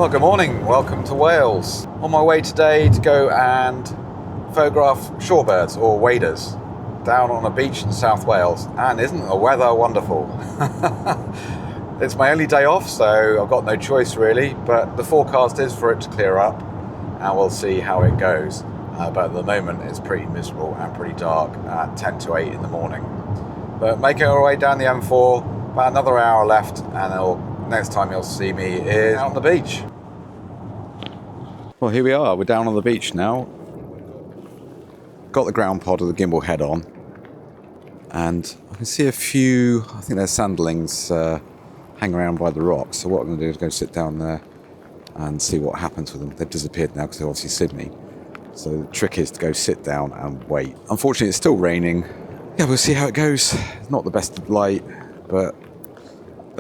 Well, good morning, welcome to Wales. On my way today to go and photograph shorebirds or waders down on a beach in South Wales. And isn't the weather wonderful? It's my only day off, so I've got no choice really, but the forecast is for it to clear up and we'll see how it goes. But at the moment it's pretty miserable and pretty dark at 10 to 8 in the morning. But making our way down the M4, about another hour left, and next time you'll see me is out on the beach. Well, here we are, we're down on the beach now. Got the ground pod with the gimbal head on, and I can see a few, I think they're sandlings hang around by the rocks. So what I'm going to do is go sit down there and see what happens with them. They've disappeared now because they've obviously seen me. So the trick is to go sit down and wait. Unfortunately, it's still raining. Yeah, we'll see how it goes. It's not the best of light, but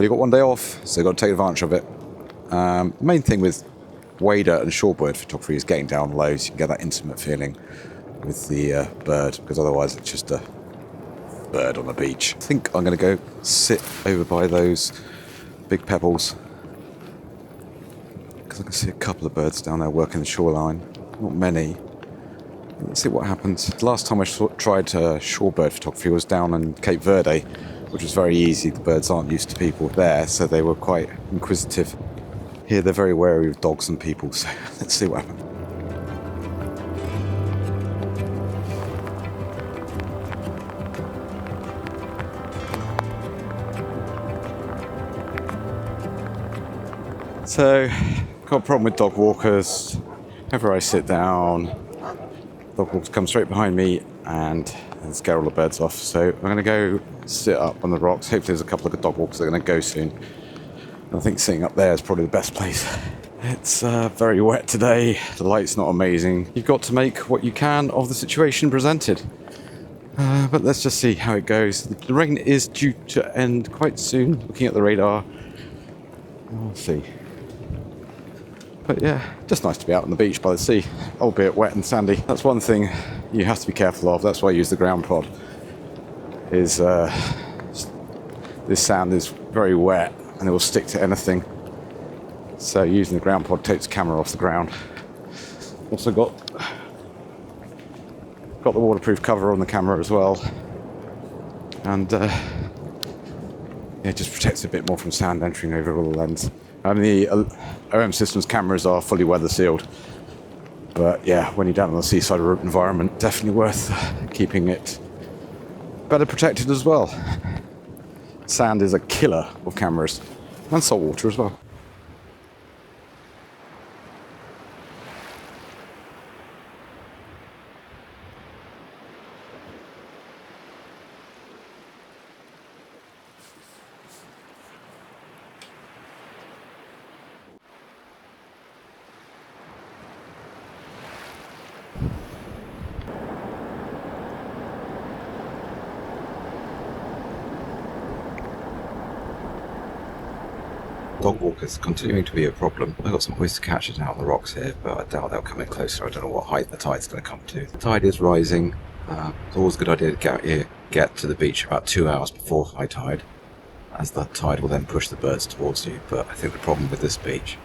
you've got one day off, so you've got to take advantage of it. The main thing with wader and shorebird photography is getting down low so you can get that intimate feeling with the bird, because otherwise it's just a bird on the beach. I think I'm going to go sit over by those big pebbles, because I can see a couple of birds down there working the shoreline. Not many. Let's see what happens. The last time I tried shorebird photography was down in Cape Verde, which was very easy. The birds aren't used to people there, so they were quite inquisitive. Here they're very wary of dogs and people, so let's see what happens. So, got a problem with dog walkers. Whenever I sit down, dog walkers come straight behind me and scare all the birds off. So I'm going to go sit up on the rocks. Hopefully there's a couple of dog walkers that are going to go soon. And I think sitting up there is probably the best place. It's very wet today. The light's not amazing. You've got to make what you can of the situation presented. But let's just see how it goes. The rain is due to end quite soon. Looking at the radar, we'll see. But yeah, just nice to be out on the beach by the sea, albeit wet and sandy. That's one thing you have to be careful of. That's why I use the ground pod. Is this sand is very wet and it will stick to anything. So using the ground pod takes the camera off the ground. Also got the waterproof cover on the camera as well, and yeah, it just protects it a bit more from sand entering over all the lens. The OM Systems cameras are fully weather sealed, but yeah, when you're down on the seaside environment, definitely worth keeping it better protected as well. Sand is a killer of cameras, and salt water as well. Dog walkers continuing to be a problem. I've got some oystercatchers out on the rocks here, but I doubt they'll come in closer. I don't know what height the tide's going to come to. The tide is rising. It's always a good idea to get to the beach about 2 hours before high tide, as the tide will then push the birds towards you. But I think the problem with this beach,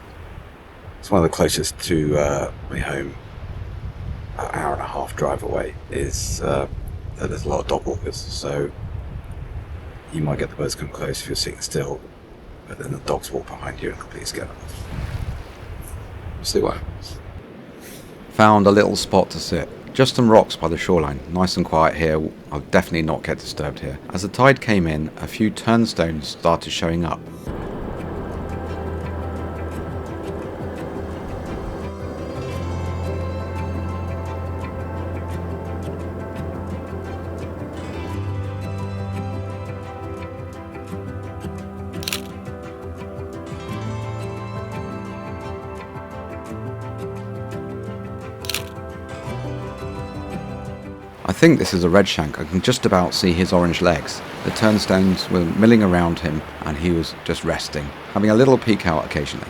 it's one of the closest to my home, about an hour and a half drive away, is that there's a lot of dog walkers. So you might get the birds come close if you're sitting still, but then the dogs walk behind you and completely scare them off. We'll see what happens. Found a little spot to sit. Just some rocks by the shoreline. Nice and quiet here. I'll definitely not get disturbed here. As the tide came in, a few turnstones started showing up. I think this is a redshank. I can just about see his orange legs. The turnstones were milling around him and he was just resting, having a little peek out occasionally.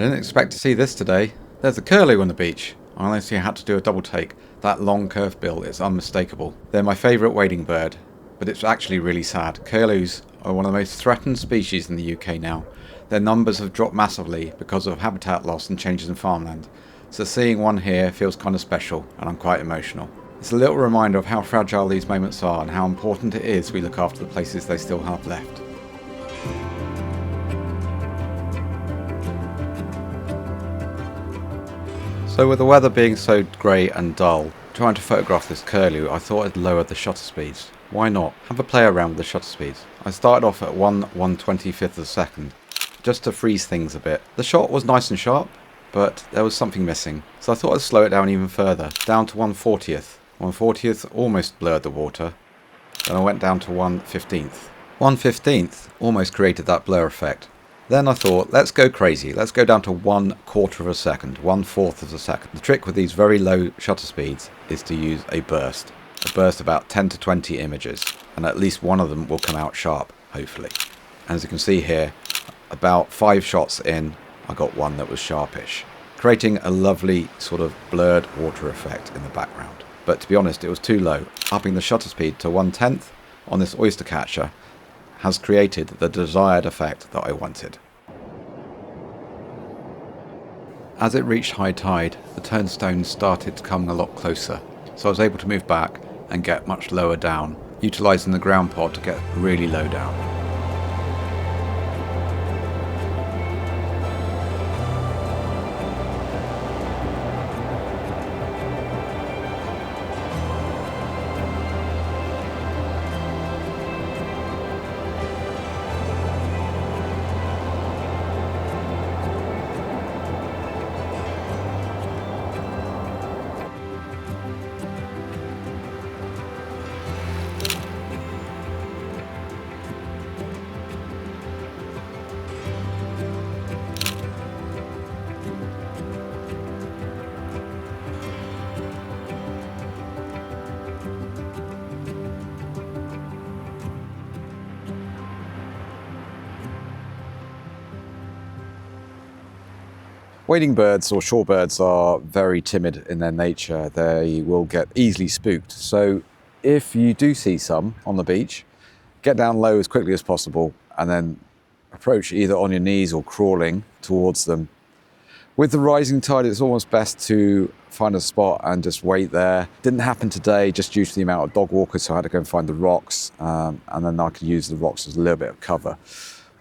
didn't expect to see this today. There's a curlew on the beach. I honestly had to do a double take. That long curved bill is unmistakable. They're my favourite wading bird, but it's actually really sad. Curlews are one of the most threatened species in the UK now. Their numbers have dropped massively because of habitat loss and changes in farmland. So seeing one here feels kind of special, and I'm quite emotional. It's a little reminder of how fragile these moments are and how important it is we look after the places they still have left. So with the weather being so grey and dull, trying to photograph this curlew, I thought I'd lower the shutter speeds. Why not? Have a play around with the shutter speeds. I started off at 1/125th of a second, just to freeze things a bit. The shot was nice and sharp, but there was something missing. So I thought I'd slow it down even further, down to 1/40th. 1/40th almost blurred the water. Then I went down to 1/15th. 1/15th almost created that blur effect. Then I thought, let's go crazy. Let's go down to 1/4 of a second, 1/4 of a second. The trick with these very low shutter speeds is to use a burst. A burst about 10 to 20 images, and at least one of them will come out sharp, hopefully. And as you can see here, about 5 shots in, I got one that was sharpish, creating a lovely sort of blurred water effect in the background. But to be honest, it was too low. Upping the shutter speed to 1/10 on this Oystercatcher has created the desired effect that I wanted. As it reached high tide, the turnstones started coming a lot closer, so I was able to move back and get much lower down, utilising the groundpod to get really low down. Wading birds or shorebirds are very timid in their nature. They will get easily spooked. So if you do see some on the beach, get down low as quickly as possible and then approach either on your knees or crawling towards them. With the rising tide, it's almost best to find a spot and just wait there. Didn't happen today just due to the amount of dog walkers, so I had to go and find the rocks, and then I could use the rocks as a little bit of cover.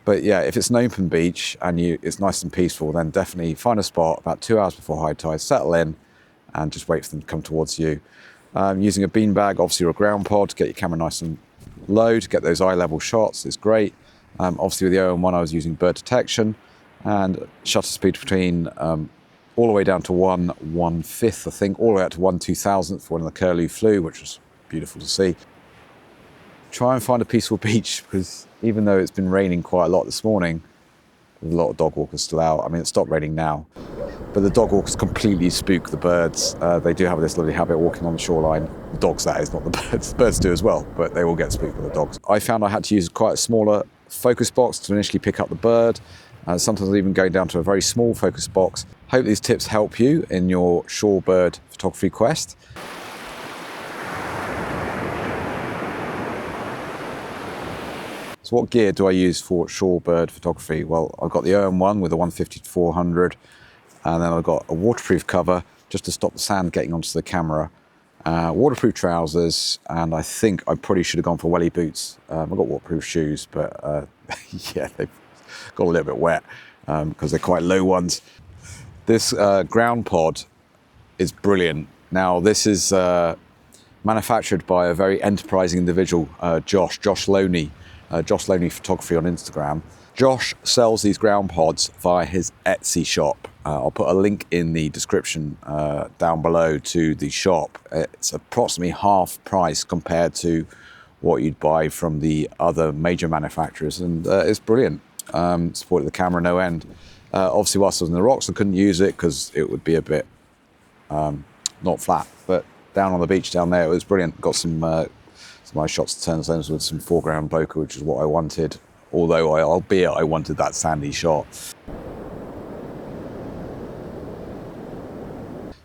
But yeah, if it's an open beach and it's nice and peaceful, then definitely find a spot about 2 hours before high tide, settle in and just wait for them to come towards you. Using a beanbag, obviously, or a ground pod to get your camera nice and low to get those eye level shots is great. Obviously with the OM-1 I was using bird detection and shutter speed between all the way down to 1/1/5, I think, all the way up to 1/2000th for when the curlew flew, which was beautiful to see. Try and find a peaceful beach, because even though it's been raining quite a lot this morning, there's a lot of dog walkers still out. I mean, it stopped raining now, but the dog walkers completely spook the birds. They do have this lovely habit walking on the shoreline. The dogs, that is, not the birds. The birds do as well, but they will get spooked by the dogs. I found I had to use quite a smaller focus box to initially pick up the bird. Sometimes even going down to a very small focus box. Hope these tips help you in your shorebird photography quest. So what gear do I use for shorebird photography? Well, I've got the OM-1 with a 150-400, and then I've got a waterproof cover just to stop the sand getting onto the camera, waterproof trousers, and I think I probably should have gone for welly boots. I've got waterproof shoes, but yeah, they've got a little bit wet because they're quite low ones. This ground pod is brilliant. Now, this is manufactured by a very enterprising individual, Josh Loney. Josh Loney Photography on Instagram. Josh sells these ground pods via his Etsy shop. I'll put a link in the description down below to the shop. It's approximately half price compared to what you'd buy from the other major manufacturers, and it's brilliant. Supported the camera no end. Obviously, whilst I was in the rocks, I couldn't use it because it would be a bit not flat, but down on the beach down there, it was brilliant. Got some nice shots of Turnstones with some foreground bokeh, which is what I wanted, although albeit I wanted that sandy shot.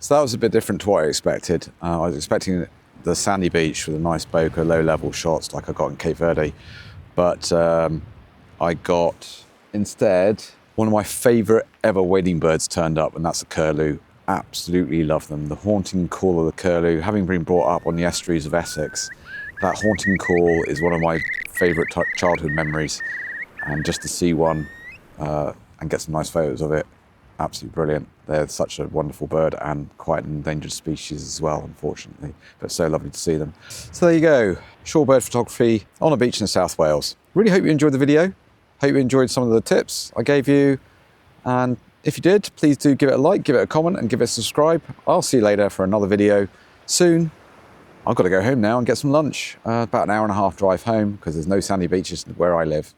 So that was a bit different to what I expected. I was expecting the sandy beach with a nice bokeh, low-level shots like I got in Cape Verde, but I got instead one of my favourite ever wading birds turned up, and that's a curlew. Absolutely love them. The haunting call of the curlew, having been brought up on the estuaries of Essex, that haunting call is one of my favourite childhood memories, and just to see one and get some nice photos of it, absolutely brilliant. They're such a wonderful bird and quite an endangered species as well, unfortunately, but so lovely to see them. So there you go, shorebird photography on a beach in South Wales. Really hope you enjoyed the video. Hope you enjoyed some of the tips I gave you, and if you did, please do give it a like, give it a comment, and give it a subscribe. I'll see you later for another video soon. I've got to go home now and get some lunch. About an hour and a half drive home because there's no sandy beaches where I live.